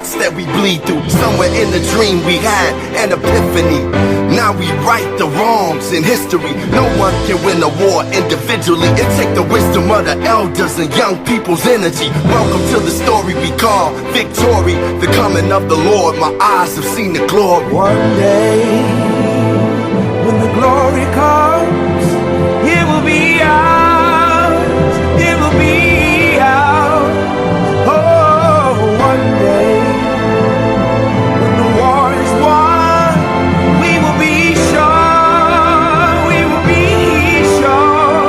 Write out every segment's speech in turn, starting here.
darks that we bleed through. Somewhere in the dream we had an epiphany. Now we right the wrongs in history. No one can win a war individually. It take the wisdom of the elders and young people's energy. Welcome to the story we call victory. The coming of the Lord, my eyes have seen the glory. One day, when the glory comes, it will be ours. It will be ours. Oh, one day, when the war is won, we will be sure. We will be sure.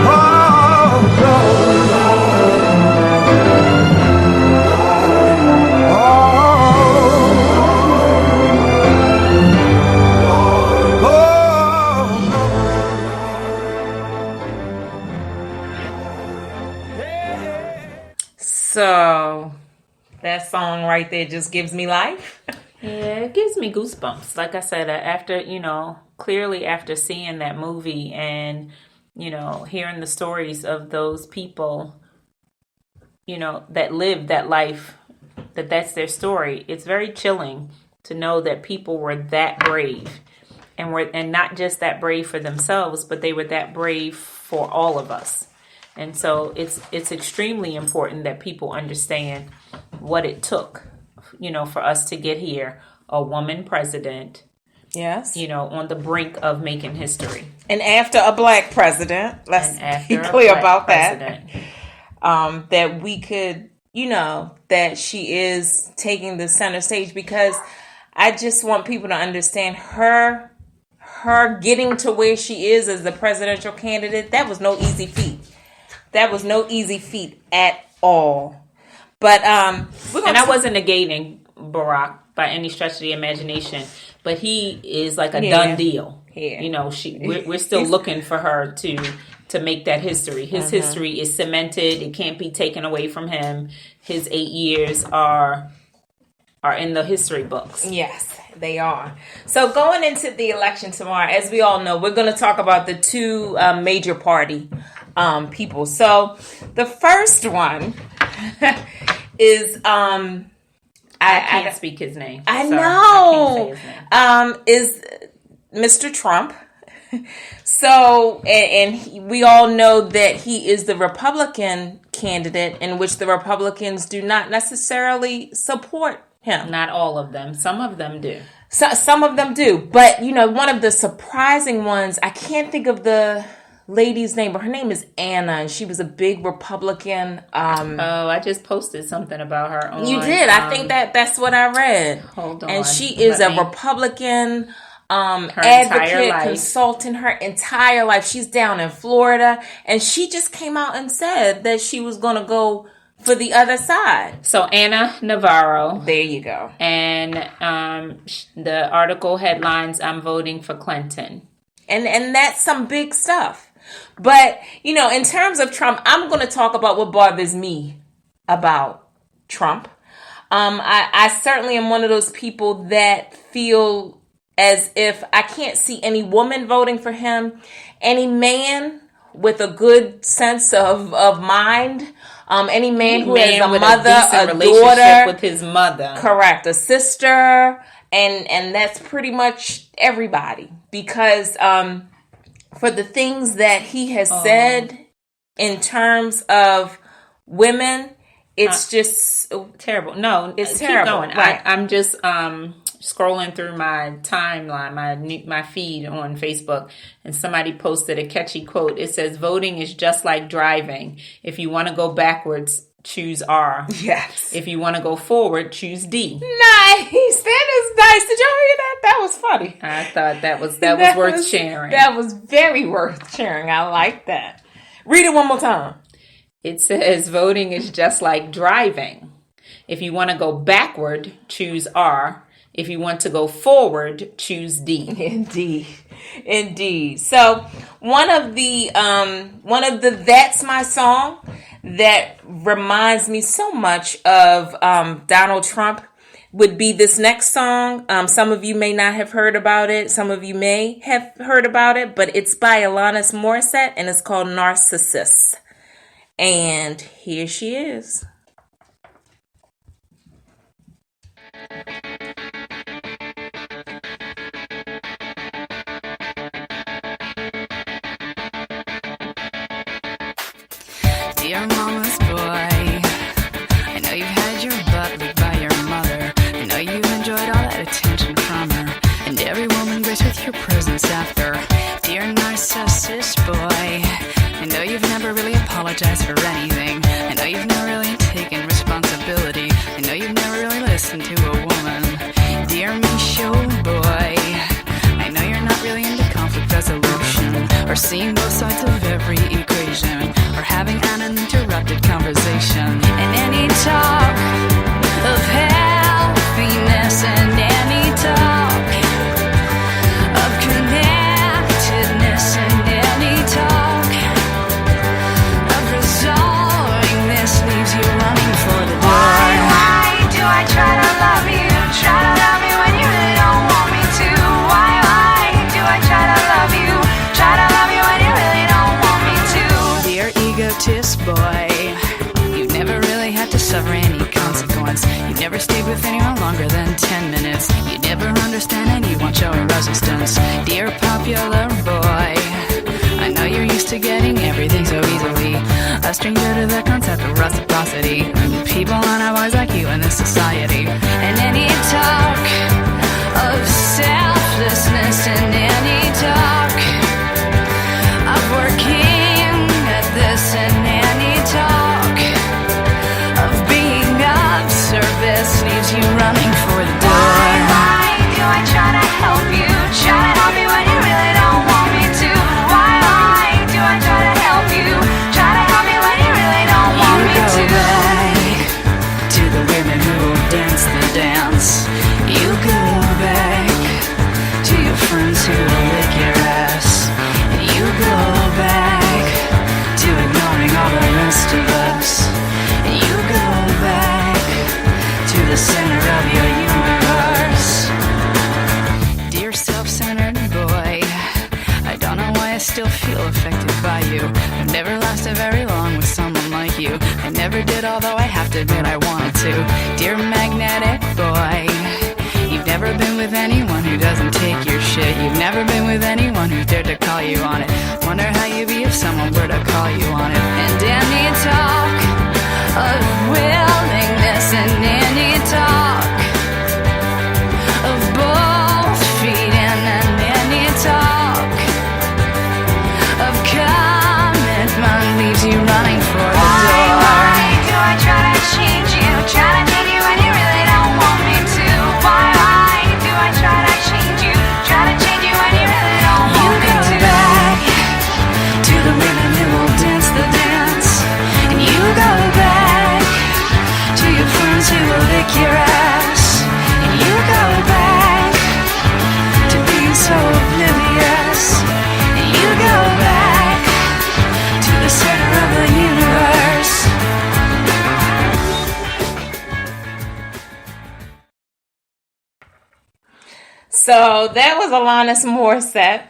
Oh, Lord. So that song right there just gives me life. Yeah, it gives me goosebumps. Like I said, after, clearly after seeing that movie and, hearing the stories of those people, that lived that life, that's their story. It's very chilling to know that people were that brave and not just that brave for themselves, but they were that brave for all of us. And so it's extremely important that people understand what it took, for us to get here, a woman president. Yes. On the brink of making history. And after a black president, let's be clear about that. That we could, that she is taking the center stage, because I just want people to understand her getting to where she is as the presidential candidate. That was no easy feat. That was no easy feat at all. But and I wasn't negating Barack by any stretch of the imagination, but he is like a done deal. Yeah. We're still looking for her to make that history. His history is cemented. It can't be taken away from him. His 8 years are in the history books. Yes, they are. So going into the election tomorrow, as we all know, we're going to talk about the two major party people. So the first one is I can't speak his name. I Sorry, know. I can't say his name. Is Mr. Trump. So and we all know that he is the Republican candidate, in which the Republicans do not necessarily support him. Not all of them. Some of them do. So, some of them do. But, one of the surprising ones, I can't think of the lady's name, but her name is Anna, and she was a big Republican. I just posted something about her on. You did. I think that's what I read. Hold on. And she is a Republican advocate, consultant, her entire life. She's down in Florida, and she just came out and said that she was going to go for the other side. So Anna Navarro. There you go. And the article headlines, "I'm voting for Clinton." And that's some big stuff. But, in terms of Trump, I'm going to talk about what bothers me about Trump. I certainly am one of those people that feel as if I can't see any woman voting for him, any man with a good sense of mind, any man who has a mother, a daughter, with his mother, correct, a sister, and that's pretty much everybody, because for the things that he has said in terms of women, it's just terrible. No, it's keep terrible. Going. Right. I'm just scrolling through my timeline, my feed on Facebook, and somebody posted a catchy quote. It says, "Voting is just like driving. If you want to go backwards, choose R. Yes. If you want to go forward, choose D." Nice. That is nice. Did y'all hear that? That was funny. I thought that was worth sharing. That was very worth sharing. I like that. Read it one more time. It says, "Voting is just like driving. If you want to go backward, choose R. If you want to go forward, choose D." Indeed. So one of the "That's My Song" that reminds me so much of Donald Trump would be this next song. Some of you may not have heard about it. Some of you may have heard about it, but it's by Alanis Morissette, and it's called "Narcissus." And here she is. listen to a woman. Dear me, show boy, I know you're not really into conflict resolution, or seeing both sides of every equation, or having an uninterrupted conversation. And any talk of healthiness, and any talk of connectedness, and any talk of resolving this leaves you running for the door. Why do I try to love you? Try to love me when you really don't want me to. Why do I try to love you? Try to love you when you really don't want me to. Dear egotist boy, you've never really had to suffer any consequence. You never stayed with anyone longer than 10 minutes. You never understand anyone showing resistance. Dear popular boy, I know you're used to getting everything so easily. A stranger to the concept of reciprocity. People are not wise like you in this society. And any talk of selflessness, and any talk of working at this, and any talk of being of service leaves you running for the door. Why do I try to help you? Try to help me when you really don't want me to. Why do I try to help you? Try to help me when you really don't want me to. You go back to the women who will dance the dance. You go back to your friends who will lick your ass. And you go back to ignoring all the rest of us. And you go back to the center of your universe. Dear self-centered boy, I don't know why I still feel affected by you. I've never lasted very long with someone like you. I never did, although I have to admit I wanted to. Dear magnetic boy, you've never been with anyone who doesn't take your shit. You've never been with anyone who dared to call you on it. Wonder how you'd be if someone were to call you on it. And any talk of willingness, and any talk of both feet in, and any talk of commitment leaves you running for the door. Why do I try to change you? Try to change you when you really don't want me to. Why do I try to change you? Try to change you when you really don't want me to. You go back to the women who will dance the dance. And you go back to your friends who will lick your ass. And you go back to being so oblivious. And you go back to the center of the universe. So that was Alanis Morissette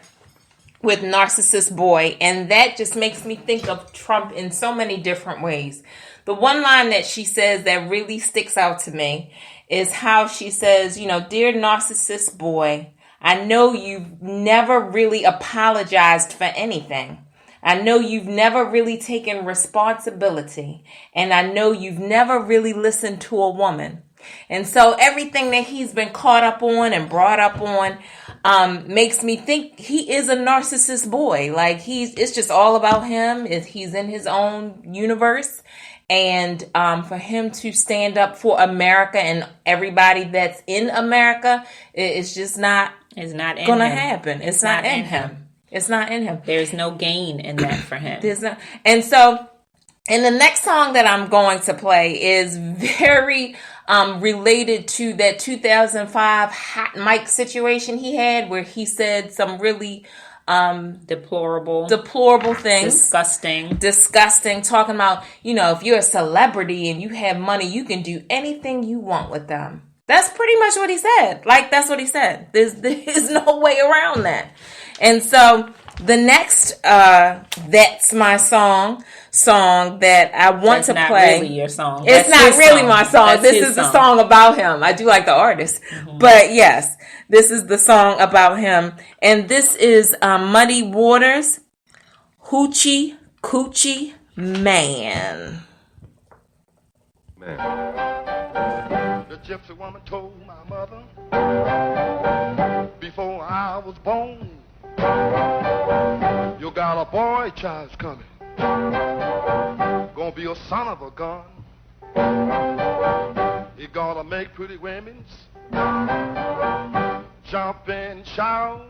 with Narcissist Boy, and that just makes me think of Trump in so many different ways. The one line that she says that really sticks out to me is how she says, you know, dear narcissist boy, I know you've never really apologized for anything. I know you've never really taken responsibility, and I know you've never really listened to a woman. And so everything that he's been caught up on and brought up on makes me think he is a narcissist boy. Like it's just all about him. He's in his own universe. And for him to stand up for America and everybody that's in America, it's just not going to happen. It's not in him. It's not in him. There's no gain in that for him. There's not. And so, and the next song that I'm going to play is very related to that 2005 hot mic situation he had, where he said some really deplorable things, disgusting, talking about, you know, if you're a celebrity and you have money, you can do anything you want with them. That's pretty much what he said. Like, that's what he said. There's no way around that. And so the next That's My Song that I want to play. That's not really your song. It's not really my song. This is the song about him. I do like the artist. Mm-hmm. But yes, this is the song about him. And this is Muddy Waters, Hoochie Coochie Man. The gypsy woman told my mother before I was born, you got a boy child coming, gonna be a son of a gun. You're gonna make pretty women's jump and shout.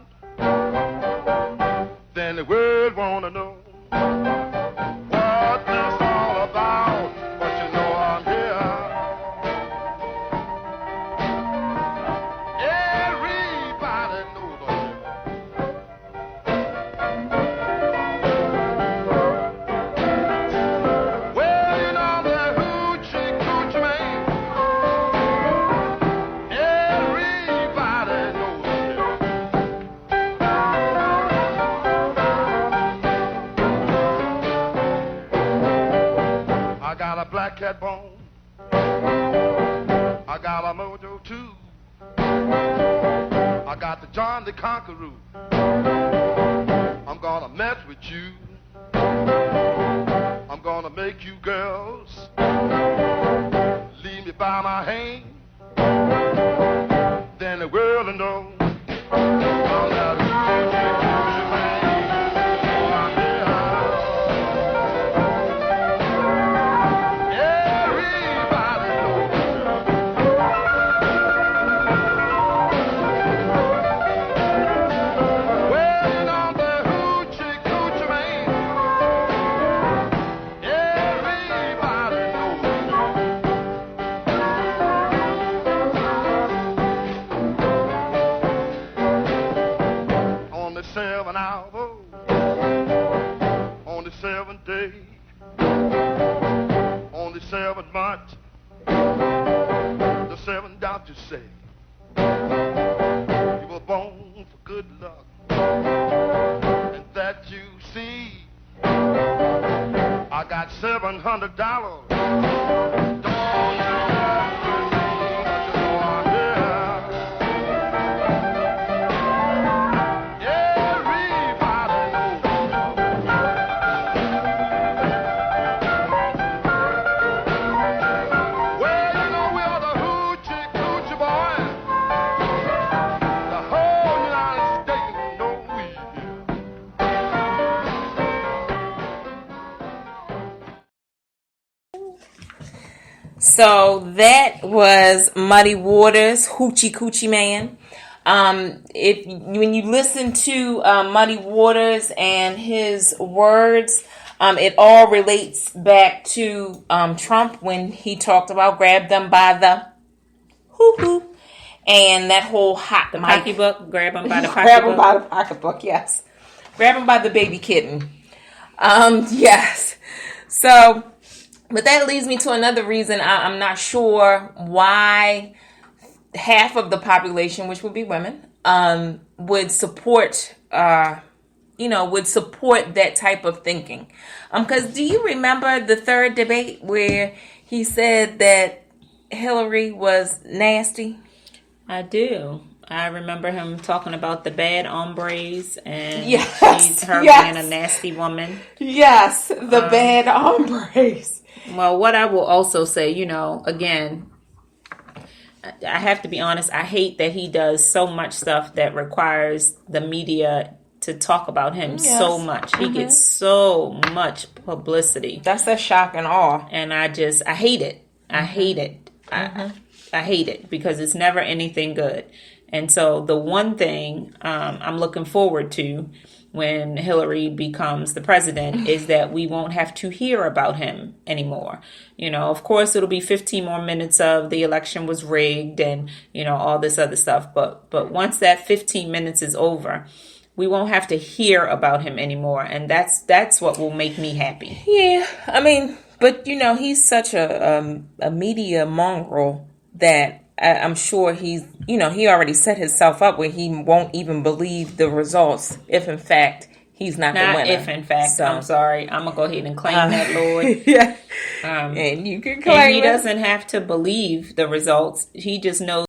Then the world wanna know what this all about. But you know I'm here. Everybody knows I'm here. Well, you know the hoochie coochie man. Everybody knows I'm here. I got a black cat bone. I got a mojo too. I got the John the Conqueror. I'm gonna mess with you. I'm gonna make you girls leave me by my hand. Then the world will know I'm that hoochie coochie man. Oh, I'm here. Everybody knows. Well, you know the hoochie coochie man. Everybody knows. On the 7th hour, on the 7th day, on the 7th month, the 7th doctors say you were born for good luck, and that you see I got $700. Don't you walk with me, but you know I'm here. Everybody knows. Well, you know we are the hoochie coochie boys. The whole United States know we here. So that was Muddy Waters, Hoochie Coochie Man. If when you listen to Muddy Waters and his words, it all relates back to Trump when he talked about grab them by the hoo-hoo, and that whole hot The mic. pocketbook, grab him by the Grab him pocketbook. by the pocketbook, yes. Grab him by the baby kitten. Yes. So, but that leads me to another reason I'm not sure why half of the population, which would be women, would support, would support that type of thinking. Because do you remember the third debate where he said that Hillary was nasty? I do. I remember him talking about the bad hombres and Yes, her yes. being a nasty woman. Yes, the bad hombres. Well, what I will also say, again, I have to be honest, I hate that he does so much stuff that requires the media to talk about him so much. He gets so much publicity. That's a shock and awe. And I hate it. I hate it. I hate it because it's never anything good. And so the one thing I'm looking forward to when Hillary becomes the president is that we won't have to hear about him anymore. Of course, it'll be 15 more minutes of the election was rigged and, all this other stuff. But once that 15 minutes is over, we won't have to hear about him anymore. And that's what will make me happy. Yeah, I mean, but, he's such a media mongrel that I'm sure he already set himself up where he won't even believe the results if, in fact, he's not the winner. If, in fact, So, I'm sorry. I'm going to go ahead and claim that, Lord. Yeah. And you can claim And he it. doesn't have to believe the results. He just knows